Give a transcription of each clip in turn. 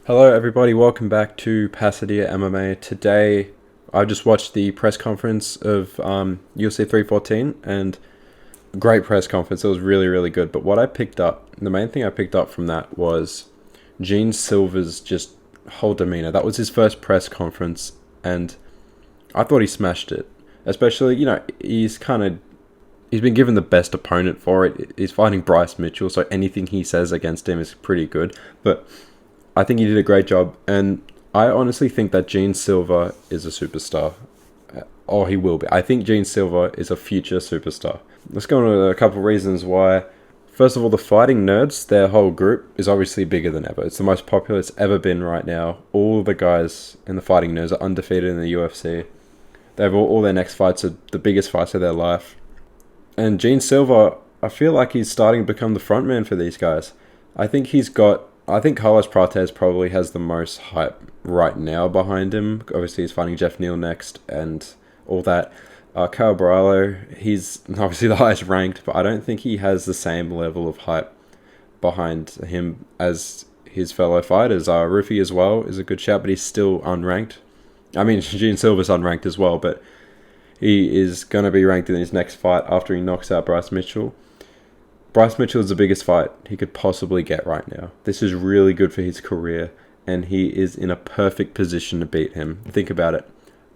Hello, everybody. Welcome back to Pasadena MMA. Today, I just watched the press conference of UFC 314, and great press conference. It was really, really good. But what I picked up, the main thing I picked up from that was Jean Silva's just whole demeanor. That was his first press conference, and I thought he smashed it. Especially, he's been given the best opponent for it. He's fighting Bryce Mitchell, so anything he says against him is pretty good. But I think he did a great job, and I honestly think that Jean Silva is a superstar. Or he will be. I think Jean Silva is a future superstar. Let's go into a couple of reasons why. First of all, the fighting nerds, their whole group is obviously bigger than ever. It's the most popular it's ever been right now. All the guys in the fighting nerds are undefeated in the UFC. They have all their next fights are the biggest fights of their life. And Jean Silva, I feel like he's starting to become the front man for these guys. I think Carlos Prates probably has the most hype right now behind him. Obviously, he's fighting Jeff Neal next and all that. Kyle Barallo, he's obviously the highest ranked, but I don't think he has the same level of hype behind him as his fellow fighters. Rufi as well is a good shout, but he's still unranked. I mean, Gene Silva's unranked as well, but he is going to be ranked in his next fight after he knocks out Bryce Mitchell. Bryce Mitchell is the biggest fight he could possibly get right now. This is really good for his career, and he is in a perfect position to beat him. Think about it.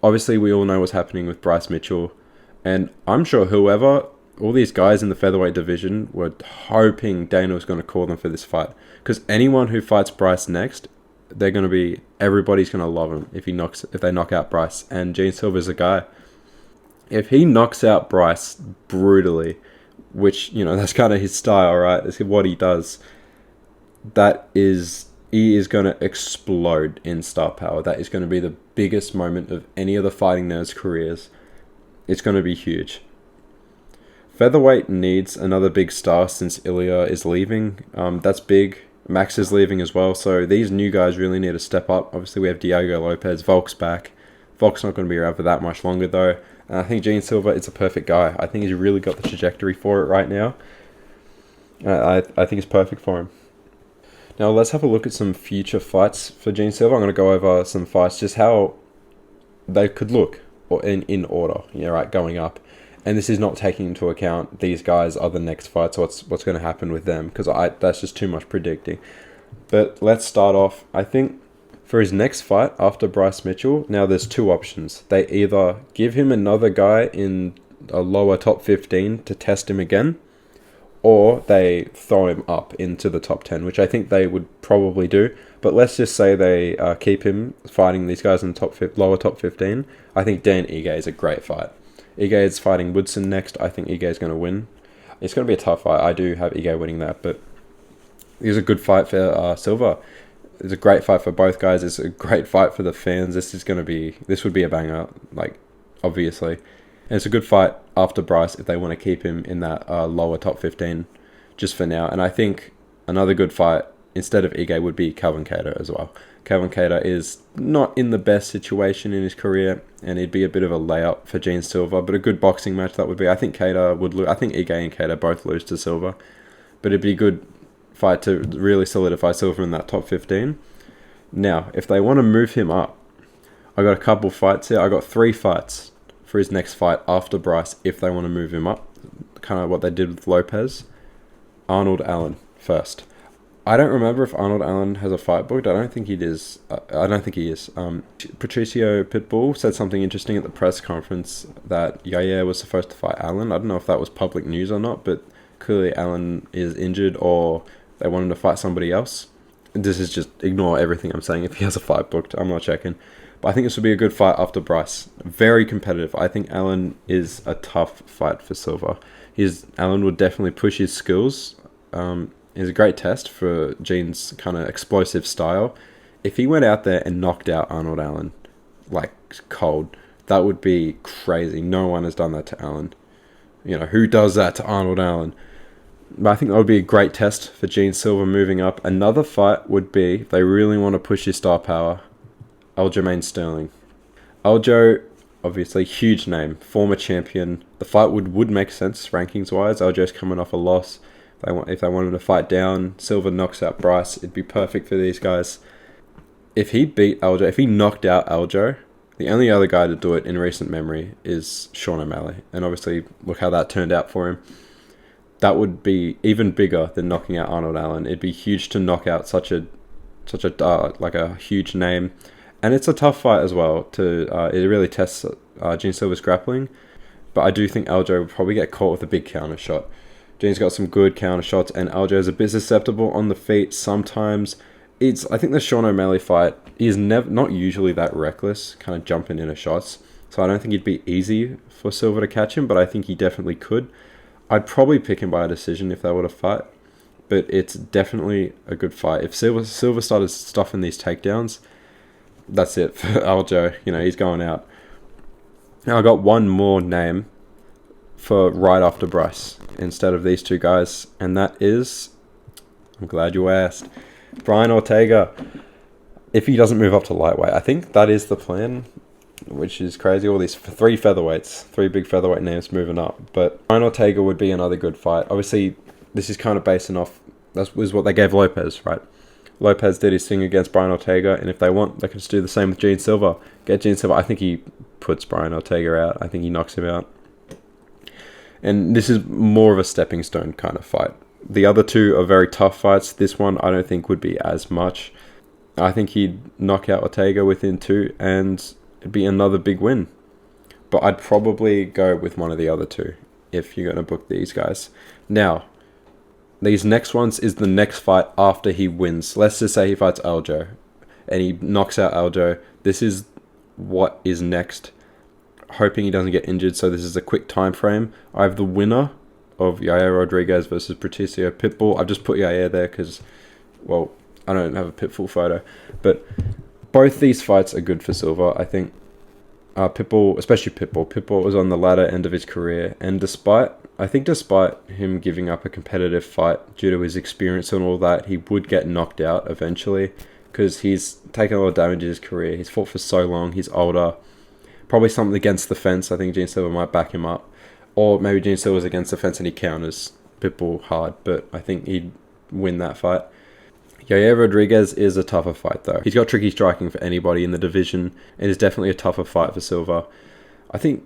Obviously, we all know what's happening with Bryce Mitchell, and I'm sure all these guys in the featherweight division were hoping Dana was going to call them for this fight. Because anyone who fights Bryce next, everybody's going to love him if they knock out Bryce. And Gene Silva's a guy. If he knocks out Bryce brutally, which, that's kind of his style, right? That's what he does. He is going to explode in star power. That is going to be the biggest moment of any of the fighting nerds' careers. It's going to be huge. Featherweight needs another big star since Ilya is leaving. That's big. Max is leaving as well. So these new guys really need to step up. Obviously, we have Diego Lopez. Volk's back. Volk's not going to be around for that much longer, though. And I think Gene Silva is a perfect guy. I think he's really got the trajectory for it right now. I think it's perfect for him. Now, let's have a look at some future fights for Gene Silva. I'm going to go over some fights, just how they could look or in order, going up. And this is not taking into account these guys' other next fights, what's going to happen with them, because that's just too much predicting. But let's start off, I think, for his next fight after Bryce Mitchell, now there's two options. They either give him another guy in a lower top 15 to test him again, or they throw him up into the top 10, which I think they would probably do. But let's just say they keep him fighting these guys in the lower top 15. I think Dan Ige is a great fight. Ige is fighting Woodson next. I think Ige is going to win. It's going to be a tough fight. I do have Ige winning that, but it was a good fight for Silva. It's a great fight for both guys. It's a great fight for the fans. This would be a banger, obviously. And it's a good fight after Bryce if they want to keep him in that lower top 15 just for now. And I think another good fight instead of Ige would be Calvin Kattar as well. Calvin Kattar is not in the best situation in his career, and it'd be a bit of a layup for Gene Silva, but a good boxing match that would be. I think Kattar would lose. I think Ige and Kattar both lose to Silva, but it'd be a good fight to really solidify Silva in that top 15. Now, if they want to move him up, I got a couple fights here. I got 3 fights for his next fight after Bryce if they want to move him up. Kind of what they did with Lopez. Arnold Allen first. I don't remember if Arnold Allen has a fight booked. I don't think he is. Patricio Pitbull said something interesting at the press conference that Yair was supposed to fight Allen. I don't know if that was public news or not, but clearly Allen is injured or they want him to fight somebody else. This is just ignore everything I'm saying. If he has a fight booked, I'm not checking. But I think this would be a good fight after Bryce. Very competitive. I think Allen is a tough fight for Silva. Allen would definitely push his skills. Is a great test for Gene's kind of explosive style. If he went out there and knocked out Arnold Allen, cold, that would be crazy. No one has done that to Allen. Who does that to Arnold Allen? But I think that would be a great test for Gene Silva moving up. Another fight would be, if they really want to push his star power, Aljamain Sterling. Aljo, obviously, huge name, former champion. The fight would make sense rankings-wise. Aljo's coming off a loss. If they want him to fight down, Silva knocks out Bryce, it'd be perfect for these guys. if he beat Aljo, if he knocked out Aljo, the only other guy to do it in recent memory is Sean O'Malley. And obviously, look how that turned out for him. That would be even bigger than knocking out Arnold Allen. It'd be huge to knock out such a like a huge name, and it's a tough fight as well. It really tests Jean Silva's grappling, but I do think Aljo will probably get caught with a big counter shot. Jean's got some good counter shots, and Aljo is a bit susceptible on the feet sometimes. I think the Sean O'Malley fight is not usually that reckless, kind of jumping into shots. So I don't think it'd be easy for Silva to catch him, but I think he definitely could. I'd probably pick him by a decision if they were to fight, but it's definitely a good fight. If Silva started stuffing these takedowns, that's it for Aljo. He's going out. Now I got one more name for right after Bryce instead of these two guys, and that is, I'm glad you asked, Brian Ortega. If he doesn't move up to lightweight, I think that is the plan, which is crazy. All these three big featherweight names moving up, but Brian Ortega would be another good fight. Obviously, this is kind of basing off, that was what they gave Lopez, right? Lopez did his thing against Brian Ortega, and if they want, they can just do the same with Jean Silva. Get Jean Silva. I think he puts Brian Ortega out. I think he knocks him out. And this is more of a stepping stone kind of fight. The other two are very tough fights. This one I don't think would be as much. I think he'd knock out Ortega within 2, and it'd be another big win. But I'd probably go with one of the other two if you're going to book these guys. Now, these next ones is the next fight after he wins. Let's just say he fights Aljo and he knocks out Aljo. This is what is next. Hoping he doesn't get injured, so this is a quick time frame. I have the winner of Yair Rodriguez versus Patricio Pitbull. I've just put Yair there because, well, I don't have a Pitbull photo. But both these fights are good for Silva, I think. Pitbull, especially Pitbull. Pitbull was on the latter end of his career, and despite him giving up a competitive fight due to his experience and all that, he would get knocked out eventually because he's taken a lot of damage in his career. He's fought for so long. He's older. Probably something against the fence. I think Jean Silva might back him up. Or maybe Jean Silva's against the fence and he counters Pitbull hard, but I think he'd win that fight. Yair Rodriguez is a tougher fight though. He's got tricky striking for anybody in the division, and is definitely a tougher fight for Silva. I think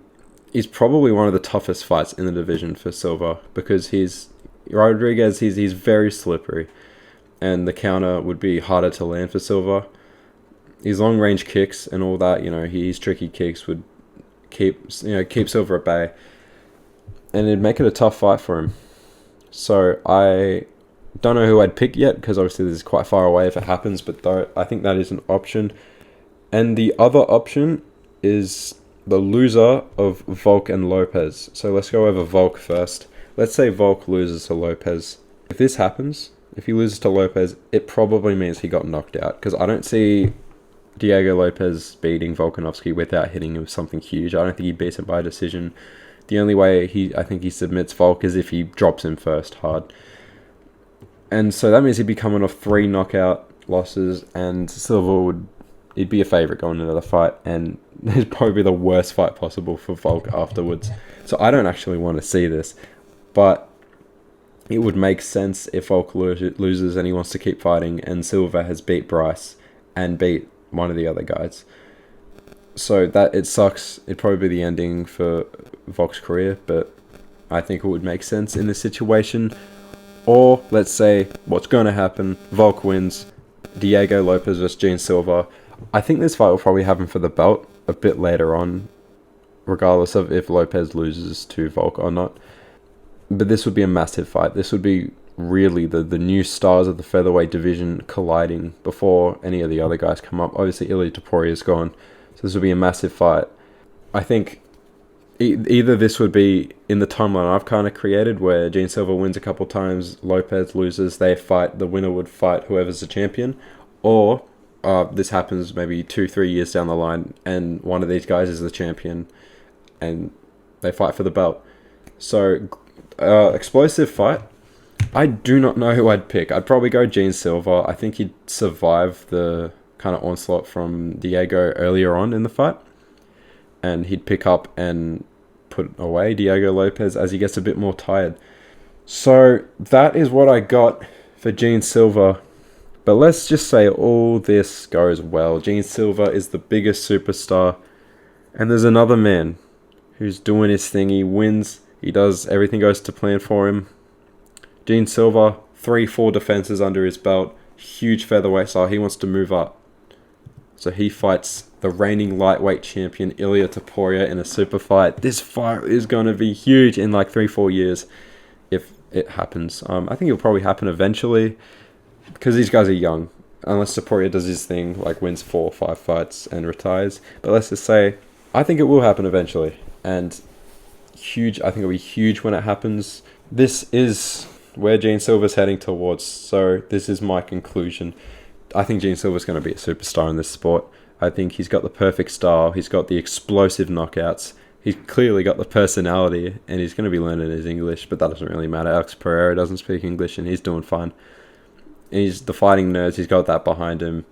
he's probably one of the toughest fights in the division for Silva because he's very slippery, and the counter would be harder to land for Silva. His long range kicks and all that, his tricky kicks would keep Silva at bay, and it'd make it a tough fight for him. So I don't know who I'd pick yet because obviously this is quite far away if it happens, but I think that is an option. And the other option is the loser of Volk and Lopez. So let's go over Volk first. Let's say Volk loses to Lopez. If this happens, if he loses to Lopez, it probably means he got knocked out because I don't see Diego Lopez beating Volkanovski without hitting him with something huge. I don't think he beats him by decision. The only way I think he submits Volk is if he drops him first hard. And so that means he'd be coming off 3 knockout losses, and Silva he'd be a favourite going into the fight, and it'd probably be the worst fight possible for Volk afterwards. So I don't actually want to see this, but it would make sense if Volk loses and he wants to keep fighting, and Silva has beat Bryce and beat one of the other guys. So that it sucks. It'd probably be the ending for Volk's career, but I think it would make sense in this situation. Or let's say what's going to happen: Volk wins, Diego Lopez versus Jean Silva. I think this fight will probably happen for the belt a bit later on, regardless of if Lopez loses to Volk or not. But this would be a massive fight. This would be really the new stars of the featherweight division colliding before any of the other guys come up. Obviously, Ilia Topuria is gone, so this would be a massive fight. I think either this would be in the timeline I've kind of created, where Jean Silva wins a couple times, Lopez loses, they fight, the winner would fight whoever's the champion, or this happens maybe 2-3 years down the line, and one of these guys is the champion, and they fight for the belt. So, explosive fight. I do not know who I'd pick. I'd probably go Jean Silva. I think he'd survive the kind of onslaught from Diego earlier on in the fight, and he'd pick up and put away Diego Lopez as he gets a bit more tired. So that is what I got for Jean Silva But let's just say all this goes well. Jean Silva is the biggest superstar. And there's another man who's doing his thing. He wins. He does. Everything goes to plan for him. Jean Silva, 3-4 defenses under his belt. Huge featherweight style. He wants to move up. So he fights the reigning lightweight champion Ilia Topuria in a super fight. This fight is going to be huge in like 3-4 years if it happens. I think it'll probably happen eventually because these guys are young. Unless Topuria does his thing, like wins 4 or 5 fights and retires. But let's just say, I think it will happen eventually. And huge, I think it'll be huge when it happens. This is where Jean Silva's heading towards. So this is my conclusion. I think Jean Silva's going to be a superstar in this sport. I think he's got the perfect style. He's got the explosive knockouts. He's clearly got the personality, and he's going to be learning his English, but that doesn't really matter. Alex Pereira doesn't speak English, and he's doing fine. And he's the fighting nerds. He's got that behind him.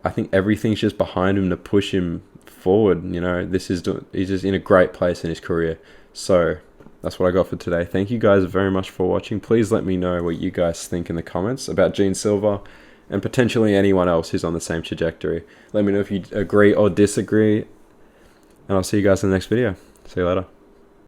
I think everything's just behind him to push him forward. You know, he's just in a great place in his career. So that's what I got for today. Thank you guys very much for watching. Please let me know what you guys think in the comments about Jean Silva and potentially anyone else who's on the same trajectory. Let me know if you agree or disagree, and I'll see you guys in the next video. See you later.